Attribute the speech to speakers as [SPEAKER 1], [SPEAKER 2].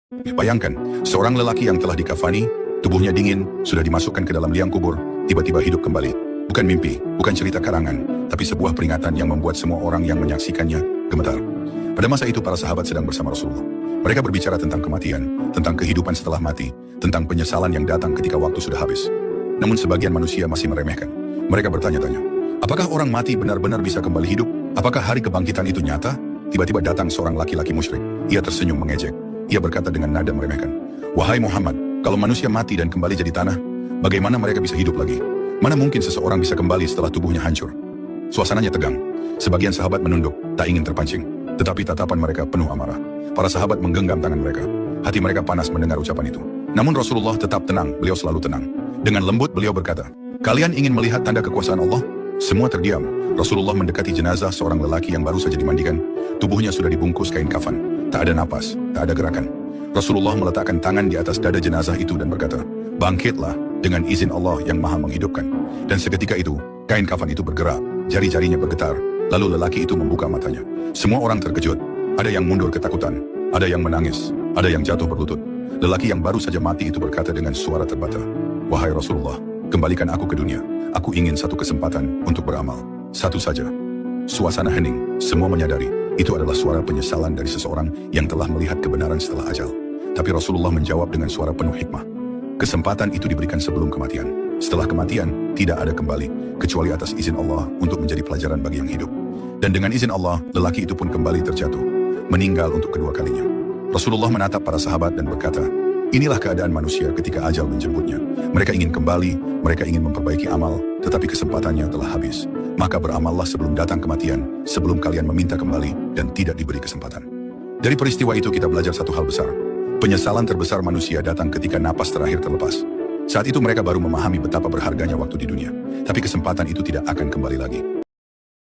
[SPEAKER 1] Bayangkan, seorang lelaki yang telah dikafani, tubuhnya dingin, sudah dimasukkan ke dalam liang kubur, tiba-tiba hidup kembali. Bukan mimpi, bukan cerita karangan, tapi sebuah peringatan yang membuat semua orang yang menyaksikannya gemetar. Pada masa itu para sahabat sedang bersama Rasulullah. Mereka berbicara tentang kematian, tentang kehidupan setelah mati, tentang penyesalan yang datang ketika waktu sudah habis. Namun sebagian manusia masih meremehkan. Mereka bertanya-tanya, apakah orang mati benar-benar bisa kembali hidup? Apakah hari kebangkitan itu nyata? Tiba-tiba datang seorang laki-laki musyrik. Ia tersenyum mengejek. Ia berkata dengan nada meremehkan, "Wahai Muhammad, kalau manusia mati dan kembali jadi tanah, bagaimana mereka bisa hidup lagi? Mana mungkin seseorang bisa kembali setelah tubuhnya hancur?" Suasananya tegang. Sebagian sahabat menunduk, tak ingin terpancing. Tetapi tatapan mereka penuh amarah. Para sahabat menggenggam tangan mereka. Hati mereka panas mendengar ucapan itu. Namun Rasulullah tetap tenang, beliau selalu tenang. Dengan lembut beliau berkata, "Kalian ingin melihat tanda kekuasaan Allah?" Semua terdiam. Rasulullah mendekati jenazah seorang lelaki yang baru saja dimandikan. Tubuhnya sudah dibungkus kain kafan. Tak ada napas, tak ada gerakan. Rasulullah meletakkan tangan di atas dada jenazah itu dan berkata, "Bangkitlah dengan izin Allah yang maha menghidupkan." Dan seketika itu, kain kafan itu bergerak, jari-jarinya bergetar, lalu lelaki itu membuka matanya. Semua orang terkejut, ada yang mundur ketakutan, ada yang menangis, ada yang jatuh berlutut. Lelaki yang baru saja mati itu berkata dengan suara terbata, "Wahai Rasulullah, kembalikan aku ke dunia. Aku ingin satu kesempatan untuk beramal. Satu saja." Suasana hening, semua menyadari itu adalah suara penyesalan dari seseorang yang telah melihat kebenaran setelah ajal. Tapi Rasulullah menjawab dengan suara penuh hikmah. Kesempatan itu diberikan sebelum kematian. Setelah kematian, tidak ada kembali, kecuali atas izin Allah untuk menjadi pelajaran bagi yang hidup. Dan dengan izin Allah, lelaki itu pun kembali terjatuh, meninggal untuk kedua kalinya. Rasulullah menatap para sahabat dan berkata, "Inilah keadaan manusia ketika ajal menjemputnya. Mereka ingin kembali, mereka ingin memperbaiki amal, tetapi kesempatannya telah habis. Maka beramallah sebelum datang kematian, sebelum kalian meminta kembali dan tidak diberi kesempatan." Dari peristiwa itu kita belajar satu hal besar. Penyesalan terbesar manusia datang ketika napas terakhir terlepas. Saat itu mereka baru memahami betapa berharganya waktu di dunia. Tapi kesempatan itu tidak akan kembali lagi.